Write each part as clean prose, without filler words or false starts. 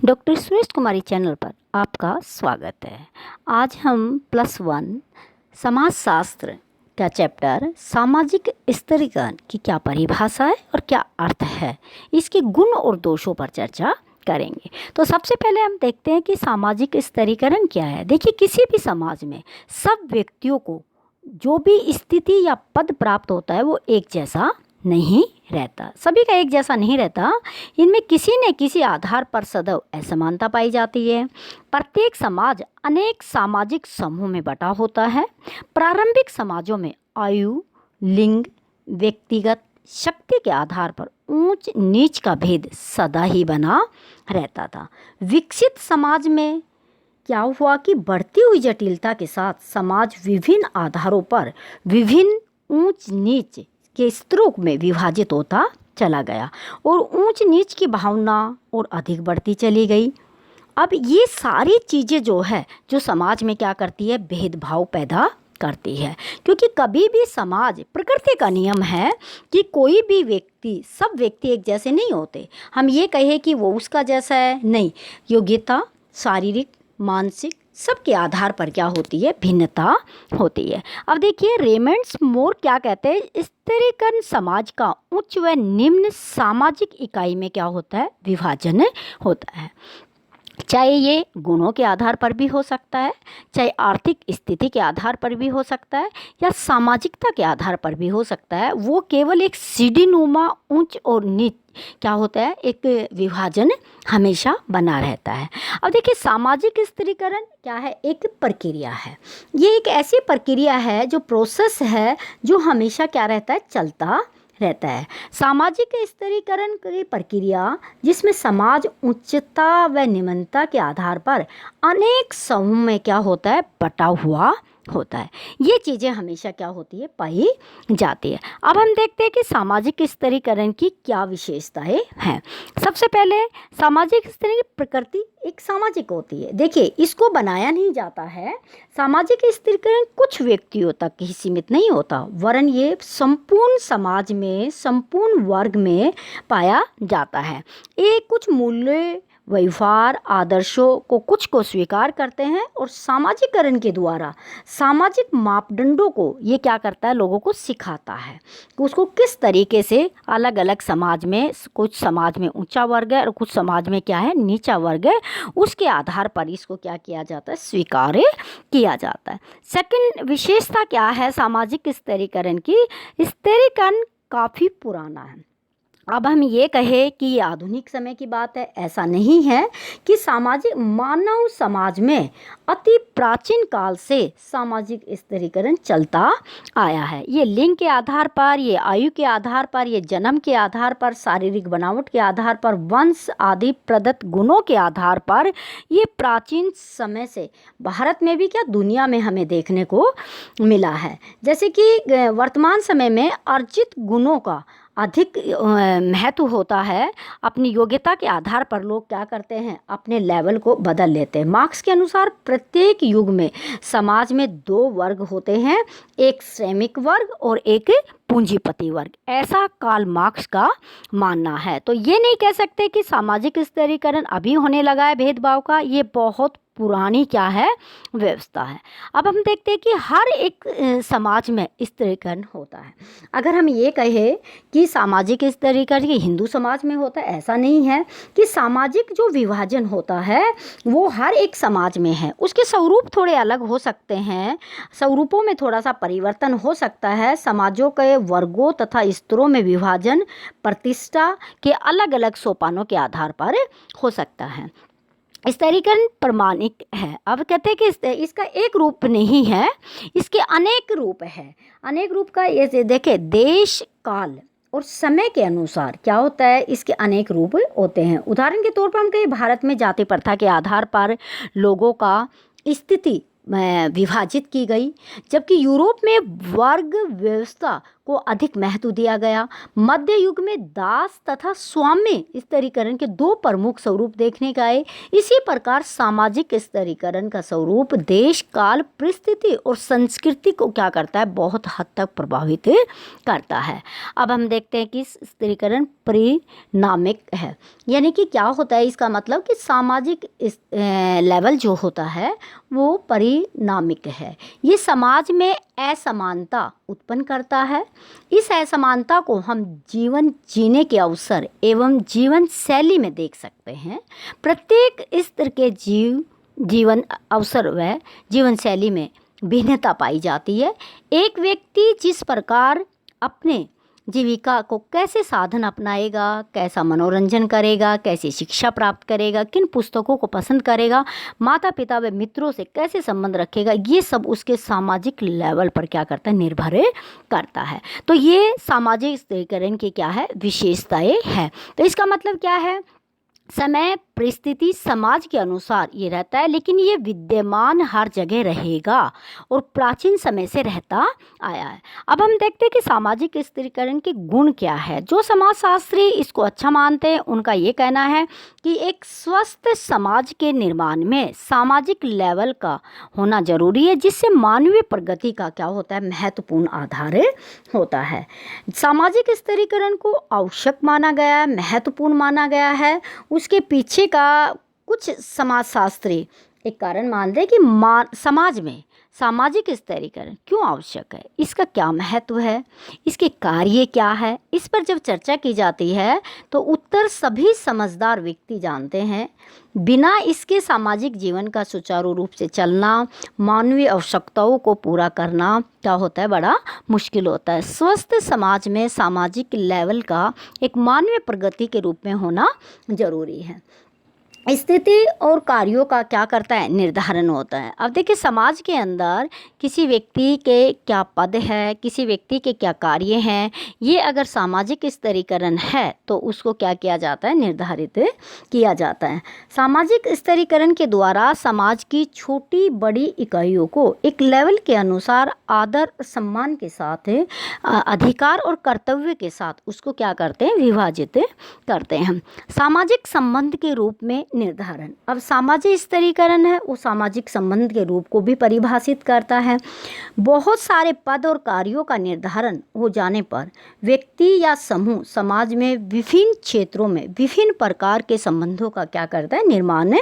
Doctor Suresh कुमारी channel पर आपका स्वागत है। आज हम +1 समाजशास्त्र का चैप्टर सामाजिक स्तरीकरण की क्या परिभाषा है और क्या अर्थ है, इसके गुण और दोषों पर चर्चा करेंगे। तो सबसे पहले हम देखते हैं कि सामाजिक स्तरीकरण क्या है। देखिए, किसी भी समाज में सब व्यक्तियों को जो भी स्थिति या पद प्राप्त होता है वो एक जैसा नहीं रहता, सभी का एक जैसा नहीं रहता। इनमें किसी न किसी आधार पर सदैव असमानता पाई जाती है। प्रत्येक समाज अनेक सामाजिक समूह में बटा होता है। प्रारंभिक समाजों में आयु, लिंग, व्यक्तिगत शक्ति के आधार पर ऊंच नीच का भेद सदा ही बना रहता था। विकसित समाज में क्या हुआ कि बढ़ती हुई जटिलता के साथ समाज विभिन्न आधारों पर विभिन्न ऊंच नीच के स्तरों में विभाजित होता चला गया और ऊंच नीच की भावना और अधिक बढ़ती चली गई। अब ये सारी चीज़ें जो है जो समाज में क्या करती है, भेदभाव पैदा करती है। क्योंकि कभी भी समाज, प्रकृति का नियम है कि कोई भी व्यक्ति, सब व्यक्ति एक जैसे नहीं होते। हम ये कहें कि वो उसका जैसा है, नहीं। योग्यता, शारीरिक, मानसिक सबके आधार पर क्या होती है, भिन्नता होती है। अब देखिए, रेमंड्स मोर क्या कहते हैं, स्तरीकरण समाज का उच्च व निम्न सामाजिक इकाई में क्या होता है, विभाजन होता है। चाहे ये गुणों के आधार पर भी हो सकता है, चाहे आर्थिक स्थिति के आधार पर भी हो सकता है, या सामाजिकता के आधार पर भी हो सकता है। वो केवल एक सीढ़ीनुमा ऊंच और नीच क्या होता है, एक विभाजन हमेशा बना रहता है। अब देखिए, सामाजिक स्तरीकरण क्या है, एक प्रक्रिया है। ये एक ऐसी प्रक्रिया है जो प्रोसेस है जो हमेशा क्या रहता है, चलता रहता है। सामाजिक स्तरीकरण की प्रक्रिया जिसमें समाज उच्चता व निम्नता के आधार पर अनेक समूह में क्या होता है, बटा हुआ होता है। ये चीज़ें हमेशा क्या होती है, पाई जाती है। अब हम देखते हैं कि सामाजिक स्तरीकरण की क्या विशेषताएं हैं। सबसे पहले, सामाजिक स्तरीकरण की प्रकृति एक सामाजिक होती है। देखिए, इसको बनाया नहीं जाता है। सामाजिक स्तरीकरण कुछ व्यक्तियों तक ही सीमित नहीं होता, वरन ये संपूर्ण समाज में, संपूर्ण वर्ग में पाया जाता है। ये कुछ मूल्य, व्यवहार, आदर्शों को कुछ को स्वीकार करते हैं और सामाजिकरण के द्वारा सामाजिक मापदंडों को ये क्या करता है, लोगों को सिखाता है कि उसको किस तरीके से अलग अलग समाज में, कुछ समाज में ऊंचा वर्ग है और कुछ समाज में क्या है, नीचा वर्ग है। उसके आधार पर इसको क्या किया जाता है, स्वीकार किया जाता है। सेकंड विशेषता क्या है सामाजिक स्तरीकरण की, स्तरीकरण काफ़ी पुराना है। अब हम ये कहें कि ये आधुनिक समय की बात है, ऐसा नहीं है। कि सामाजिक, मानव समाज में अति प्राचीन काल से सामाजिक स्तरीकरण चलता आया है। ये लिंग के आधार पर, ये आयु के आधार पर, ये जन्म के आधार पर, शारीरिक बनावट के आधार पर, वंश आदि प्रदत्त गुणों के आधार पर ये प्राचीन समय से भारत में भी क्या, दुनिया में हमें देखने को मिला है। जैसे कि वर्तमान समय में अर्जित गुणों का अधिक महत्व होता है। अपनी योग्यता के आधार पर लोग क्या करते हैं, अपने लेवल को बदल लेते हैं। मार्क्स के अनुसार प्रत्येक युग में समाज में 2 वर्ग होते हैं, एक श्रमिक वर्ग और एक पूंजीपति वर्ग। ऐसा कार्ल मार्क्स का मानना है। तो ये नहीं कह सकते कि सामाजिक स्तरीकरण अभी होने लगा है भेदभाव का, ये बहुत पुरानी क्या है, व्यवस्था है। अब हम देखते हैं कि हर एक समाज में स्तरीकरण होता है। अगर हम ये कहें कि सामाजिक स्तरीकरण की हिंदू समाज में होता है, ऐसा नहीं है। कि सामाजिक जो विभाजन होता है वो हर एक समाज में है। उसके स्वरूप थोड़े अलग हो सकते हैं, स्वरूपों में थोड़ा सा परिवर्तन हो सकता है। समाजों के वर्गों तथा स्तरों में विभाजन प्रतिष्ठा के अलग अलग सोपानों के आधार पर हो सकता है। स्तरीकरण प्रमाणिक है। अब कहते हैं कि इसका एक रूप नहीं है, इसके अनेक रूप है। अनेक रूप का ये देखें, देश, काल और समय के अनुसार क्या होता है, इसके अनेक रूप होते हैं। उदाहरण के तौर पर हम कहें, भारत में जाति प्रथा के आधार पर लोगों का स्थिति विभाजित की गई, जबकि यूरोप में वर्ग व्यवस्था को अधिक महत्व दिया गया। मध्य युग में दास तथा स्वाम्य स्तरीकरण के दो प्रमुख स्वरूप देखने को आए। इसी प्रकार सामाजिक स्तरीकरण का स्वरूप देश, काल, परिस्थिति और संस्कृति को क्या करता है, बहुत हद तक प्रभावित करता है। अब हम देखते हैं कि स्तरीकरण परिणामिक है, यानी कि क्या होता है, इसका मतलब कि सामाजिक लेवल जो होता है वो परिणामिक है। ये समाज में असमानता उत्पन्न करता है। इस असमानता को हम जीवन जीने के अवसर एवं जीवन शैली में देख सकते हैं। प्रत्येक स्तर के जीवन अवसर व जीवन शैली में भिन्नता पाई जाती है। एक व्यक्ति जिस प्रकार अपने जीविका को कैसे साधन अपनाएगा, कैसा मनोरंजन करेगा, कैसे शिक्षा प्राप्त करेगा, किन पुस्तकों को पसंद करेगा, माता पिता व मित्रों से कैसे संबंध रखेगा, ये सब उसके सामाजिक लेवल पर क्या करता है, निर्भर करता है। तो ये सामाजिक स्तरीकरण की क्या है, विशेषताएं हैं। तो इसका मतलब क्या है, समय, परिस्थिति, समाज के अनुसार ये रहता है, लेकिन ये विद्यमान हर जगह रहेगा और प्राचीन समय से रहता आया है। अब हम देखते हैं कि सामाजिक स्तरीकरण के गुण क्या है। जो समाजशास्त्री इसको अच्छा मानते हैं उनका ये कहना है कि एक स्वस्थ समाज के निर्माण में सामाजिक लेवल का होना जरूरी है, जिससे मानवीय प्रगति का क्या होता है, महत्वपूर्ण आधार होता है। सामाजिक स्तरीकरण को आवश्यक माना गया है, महत्वपूर्ण माना गया है। उसके पीछे का कुछ समाजशास्त्री एक कारण मानते हैं कि समाज में सामाजिक स्तरीकरण क्यों आवश्यक है, इसका क्या महत्व है, इसके कार्य क्या है। इस पर जब चर्चा की जाती है तो उत्तर सभी समझदार व्यक्ति जानते हैं। बिना इसके सामाजिक जीवन का सुचारू रूप से चलना, मानवीय आवश्यकताओं को पूरा करना क्या होता है, बड़ा मुश्किल होता है। स्वस्थ समाज में सामाजिक लेवल का एक मानवीय प्रगति के रूप में होना जरूरी है। स्थिति और कार्यों का क्या करता है, निर्धारण होता है। अब देखिए, समाज के अंदर किसी व्यक्ति के क्या पद है, किसी व्यक्ति के क्या कार्य हैं, ये अगर सामाजिक स्तरीकरण है तो उसको क्या किया जाता है, निर्धारित किया जाता है। सामाजिक स्तरीकरण के द्वारा समाज की छोटी बड़ी इकाइयों को एक लेवल के अनुसार आदर सम्मान के साथ, अधिकार और कर्तव्य के साथ उसको क्या करते हैं, विभाजित करते हैं। सामाजिक संबंध के रूप में निर्धारण। अब सामाजिक स्तरीकरण है वो सामाजिक संबंध के रूप को भी परिभाषित करता है। बहुत सारे पद और कार्यों का निर्धारण हो जाने पर व्यक्ति या समूह समाज में विभिन्न क्षेत्रों में विभिन्न प्रकार के संबंधों का क्या करता है, निर्माण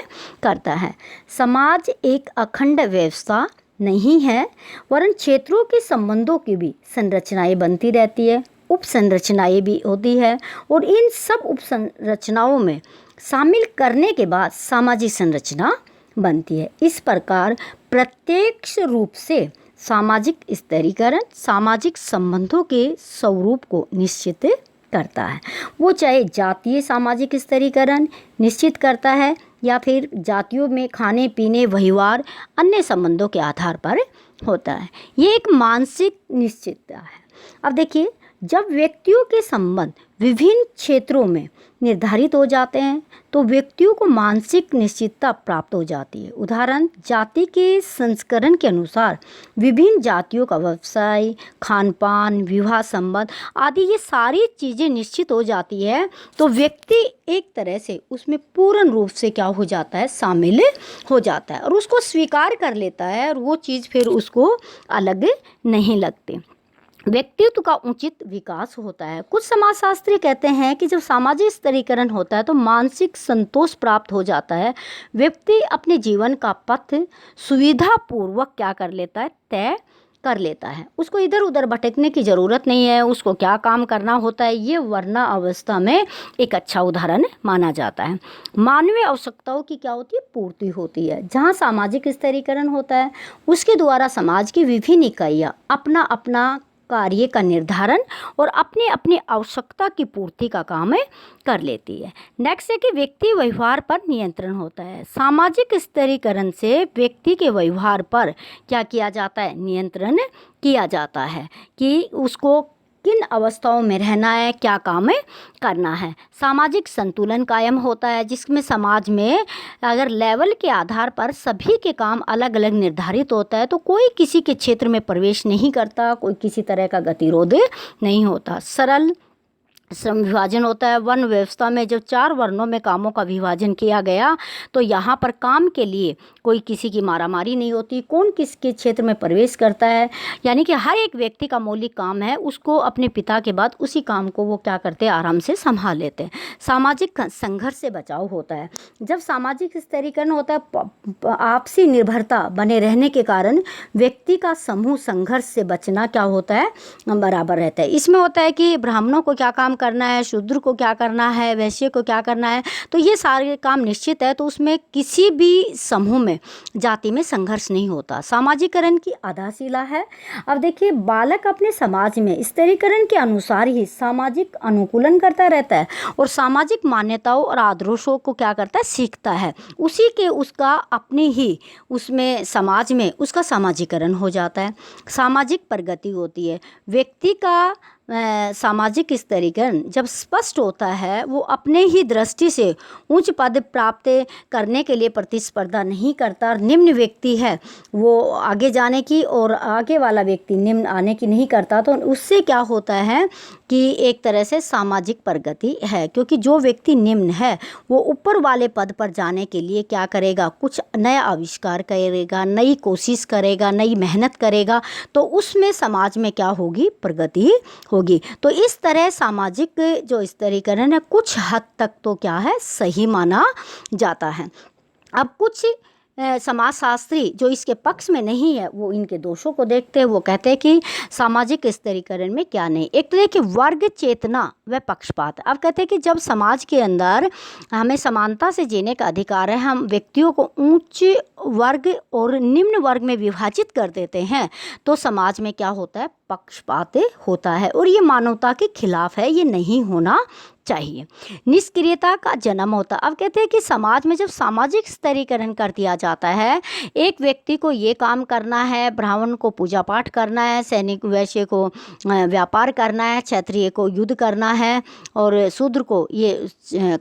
करता है। समाज एक अखंड व्यवस्था नहीं है, वरन क्षेत्रों के संबंधों की भी संरचनाएं बनती रहती है, उपसंरचनाएं भी होती है, और इन सब उपसंरचनाओं में शामिल करने के बाद सामाजिक संरचना बनती है। इस प्रकार प्रत्यक्ष रूप से सामाजिक स्तरीकरण सामाजिक संबंधों के स्वरूप को निश्चित करता है। वो चाहे जातीय सामाजिक स्तरीकरण निश्चित करता है या फिर जातियों में खाने पीने, व्यवहार, अन्य संबंधों के आधार पर होता है। ये एक मानसिक निश्चितता है। अब देखिए, जब व्यक्तियों के संबंध विभिन्न क्षेत्रों में निर्धारित हो जाते हैं तो व्यक्तियों को मानसिक निश्चितता प्राप्त हो जाती है। उदाहरण, जाति के संस्करण के अनुसार विभिन्न जातियों का व्यवसाय, खान पान, विवाह संबंध आदि ये सारी चीज़ें निश्चित हो जाती है तो व्यक्ति एक तरह से उसमें पूर्ण रूप से क्या हो जाता है, शामिल हो जाता है और उसको स्वीकार कर लेता है और वो चीज़ फिर उसको अलग नहीं लगती। व्यक्तित्व का उचित विकास होता है। कुछ समाजशास्त्री कहते हैं कि जब सामाजिक स्तरीकरण होता है तो मानसिक संतोष प्राप्त हो जाता है। व्यक्ति अपने जीवन का पथ सुविधापूर्वक क्या कर लेता है, तय कर लेता है। उसको इधर उधर भटकने की ज़रूरत नहीं है, उसको क्या काम करना होता है ये वर्णा अवस्था में एक अच्छा उदाहरण माना जाता है। मानवीय आवश्यकताओं की क्या होती है, पूर्ति होती है। जहाँ सामाजिक स्तरीकरण होता है उसके द्वारा समाज की विभिन्न इकाइयाँ अपना अपना कार्य का निर्धारण और अपनी अपनी आवश्यकता की पूर्ति का काम कर लेती है। नेक्स्ट है कि व्यक्ति व्यवहार पर नियंत्रण होता है। सामाजिक स्तरीकरण से व्यक्ति के व्यवहार पर क्या किया जाता है, नियंत्रण किया जाता है कि उसको किन अवस्थाओं में रहना है, क्या काम करना है। सामाजिक संतुलन कायम होता है, जिसमें समाज में अगर लेवल के आधार पर सभी के काम अलग अलग निर्धारित होता है तो कोई किसी के क्षेत्र में प्रवेश नहीं करता, कोई किसी तरह का गतिरोध नहीं होता। सरल श्रम विभाजन होता है। वर्ण व्यवस्था में जब 4 वर्णों में कामों का विभाजन किया गया तो यहाँ पर काम के लिए कोई किसी की मारामारी नहीं होती, कौन किसके क्षेत्र में प्रवेश करता है, यानी कि हर एक व्यक्ति का मौलिक काम है, उसको अपने पिता के बाद उसी काम को वो क्या करते हैं, आराम से संभाल लेते हैं। सामाजिक संघर्ष से बचाव होता है। जब सामाजिक स्तरीकरण होता है, आपसी निर्भरता बने रहने के कारण व्यक्ति का समूह संघर्ष से बचना क्या होता है, बराबर रहता है। इसमें होता है कि ब्राह्मणों को क्या काम करना है, शूद्र को क्या करना है, वैश्य को क्या करना है, तो ये सारे काम निश्चित है। तो उसमें किसी भी समूह में जाति में संघर्ष नहीं होता। सामाजिकरण की आधारशिला है। अब देखिए, बालक अपने समाज में स्तरीकरण के अनुसार ही सामाजिक अनुकूलन करता रहता है और सामाजिक मान्यताओं और आदर्शों को क्या करता है, सीखता है। उसी के उसका अपने ही उसमें समाज में उसका सामाजिकरण हो जाता है। सामाजिक प्रगति होती है। व्यक्ति का सामाजिक स्तरीकरण जब स्पष्ट होता है, वो अपने ही दृष्टि से उच्च पद प्राप्त करने के लिए प्रतिस्पर्धा नहीं करता। निम्न व्यक्ति है वो आगे जाने की और आगे वाला व्यक्ति निम्न आने की नहीं करता। तो उससे क्या होता है कि एक तरह से सामाजिक प्रगति है, क्योंकि जो व्यक्ति निम्न है वो ऊपर वाले पद पर जाने के लिए क्या करेगा, कुछ नया आविष्कार करेगा, नई कोशिश करेगा, नई मेहनत करेगा, तो उसमें समाज में क्या होगी, प्रगति होगी। तो इस तरह सामाजिक जो स्तरीकरण है कुछ हद तक तो क्या है, सही माना जाता है। अब कुछ समाजशास्त्री जो इसके पक्ष में नहीं है वो इनके दोषों को देखते हैं। वो कहते हैं कि सामाजिक स्तरीकरण में क्या नहीं, एक तो देखिए वर्ग चेतना व पक्षपात। अब कहते हैं कि जब समाज के अंदर हमें समानता से जीने का अधिकार है, हम व्यक्तियों को उच्च वर्ग और निम्न वर्ग में विभाजित कर देते हैं, तो समाज में क्या होता है, पक्षपात होता है और ये मानवता के खिलाफ है, ये नहीं होना चाहिए। निष्क्रियता का जन्म होता। अब कहते हैं कि समाज में जब सामाजिक स्तरीकरण कर दिया जाता है, एक व्यक्ति को ये काम करना है, ब्राह्मण को पूजा पाठ करना है, सैनिक वैश्य को व्यापार करना है, क्षत्रिय को युद्ध करना है और शूद्र को ये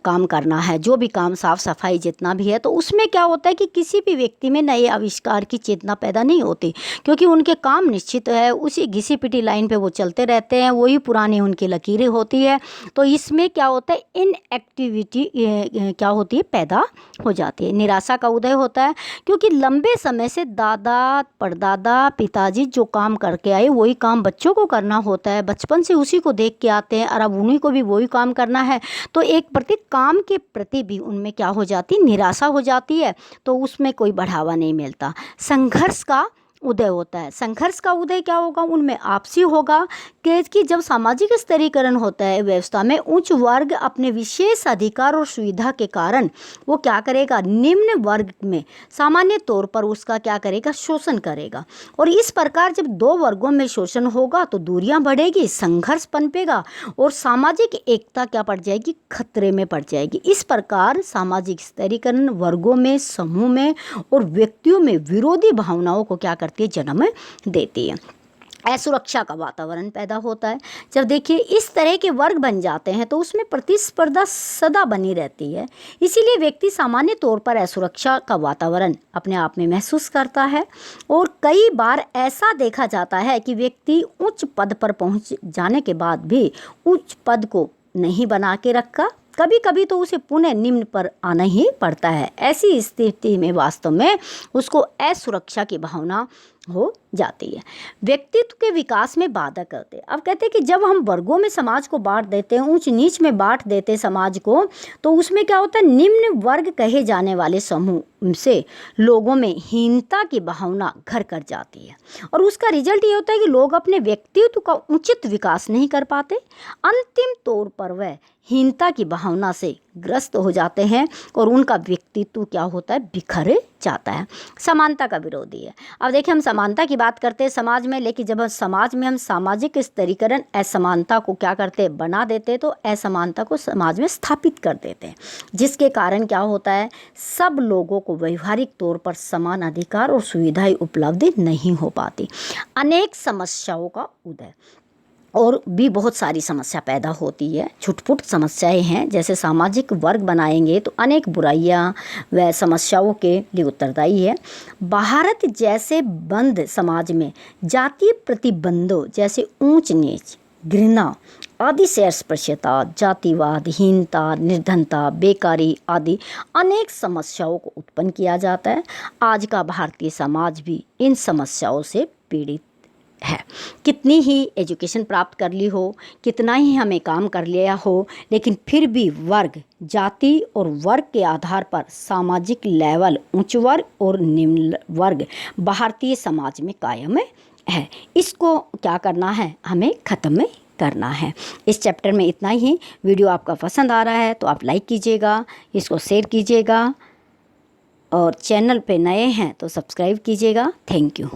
काम करना है, जो भी काम साफ सफाई जितना भी है, तो उसमें क्या होता है कि किसी भी व्यक्ति में नए आविष्कार की चेतना पैदा नहीं होती, क्योंकि उनके काम निश्चित है, उसी घिसी पिटी लाइन पे वो चलते रहते हैं, वही पुरानी उनकी लकीरें होती है। तो इसमें क्या होता है, इनएक्टिविटी क्या होती है, पैदा हो जाती है। निराशा का उदय होता है, क्योंकि लंबे समय से दादा परदादा पिताजी जो काम करके आए वही काम बच्चों को करना होता है, बचपन से उसी को देख के आते हैं और अब उन्हीं को भी वही काम करना है, तो एक प्रति काम के प्रति भी उनमें क्या हो जाती है, निराशा हो जाती है, तो उसमें कोई बढ़ावा नहीं मिलता। संघर्ष का उदय होता है। संघर्ष का उदय क्या होगा, उनमें आपसी होगा कि जब सामाजिक स्तरीकरण होता है व्यवस्था में, उच्च वर्ग अपने विशेष अधिकार और सुविधा के कारण वो क्या करेगा, निम्न वर्ग में सामान्य तौर पर उसका क्या करेगा, शोषण करेगा। और इस प्रकार जब दो वर्गों में शोषण होगा तो दूरियां बढ़ेगी, संघर्ष पनपेगा और सामाजिक एकता क्या पड़ जाएगी, खतरे में पड़ जाएगी। इस प्रकार सामाजिक स्तरीकरण वर्गों में, समूह में और व्यक्तियों में विरोधी भावनाओं को क्या करती है, जन्म देती है। असुरक्षा का वातावरण पैदा होता है। जब देखिए इस तरह के वर्ग बन जाते हैं तो उसमें प्रतिस्पर्धा सदा बनी रहती है, इसीलिए व्यक्ति सामान्य तौर पर असुरक्षा का वातावरण अपने आप में महसूस करता है। और कई बार ऐसा देखा जाता है कि व्यक्ति उच्च पद पर पहुंच जाने के बाद भी उच्च पद को नहीं बना के रखा, कभी कभी तो उसे पुनः निम्न पर आना ही पड़ता है। ऐसी स्थिति में वास्तव में उसको असुरक्षा की भावना हो जाती है, व्यक्तित्व के विकास में बाधा करते हैं। अब कहते हैं कि जब हम वर्गों में समाज को बांट देते हैं, ऊंच नीच में बांट देते हैं समाज को, तो उसमें क्या होता है, निम्न वर्ग कहे जाने वाले समूह से लोगों में हीनता की भावना घर कर जाती है और उसका रिजल्ट ये होता है कि लोग अपने व्यक्तित्व का उचित विकास नहीं कर पाते। अंतिम तौर पर वह हीनता की भावना से ग्रस्त हो जाते हैं और उनका व्यक्तित्व क्या होता है, बिखर जाता है। समानता का विरोधी है। अब देखिए हम समानता की बात करते हैं समाज में, लेकिन जब समाज में हम सामाजिक स्तरीकरण असमानता को क्या करते हैं, बना देते हैं, तो असमानता को समाज में स्थापित कर देते हैं, जिसके कारण क्या होता है, सब लोगों को व्यवहारिक तौर पर समान अधिकार और सुविधाएं उपलब्ध नहीं हो पाती। अनेक समस्याओं का उदय। और भी बहुत सारी समस्या पैदा होती है। छुटपुट समस्याएं हैं, जैसे सामाजिक वर्ग बनाएंगे तो अनेक बुराइयां व समस्याओं के लिए उत्तरदायी है। भारत जैसे बंद समाज में जातीय प्रतिबंधों जैसे ऊंच नीच, घृणा आदि से अस्पृश्यता, जातिवाद, हीनता, निर्धनता, बेकारी आदि अनेक समस्याओं को उत्पन्न किया जाता है। आज का भारतीय समाज भी इन समस्याओं से पीड़ित है। कितनी ही एजुकेशन प्राप्त कर ली हो, कितना ही हमें काम कर लिया हो, लेकिन फिर भी वर्ग, जाति और वर्ग के आधार पर सामाजिक लेवल उच्च वर्ग और निम्न वर्ग भारतीय समाज में कायम है। इसको क्या करना है, हमें ख़त्म करना है। इस चैप्टर में इतना ही। वीडियो आपका पसंद आ रहा है तो आप लाइक कीजिएगा, इसको शेयर कीजिएगा और चैनल पे नए हैं तो सब्सक्राइब कीजिएगा। Thank you.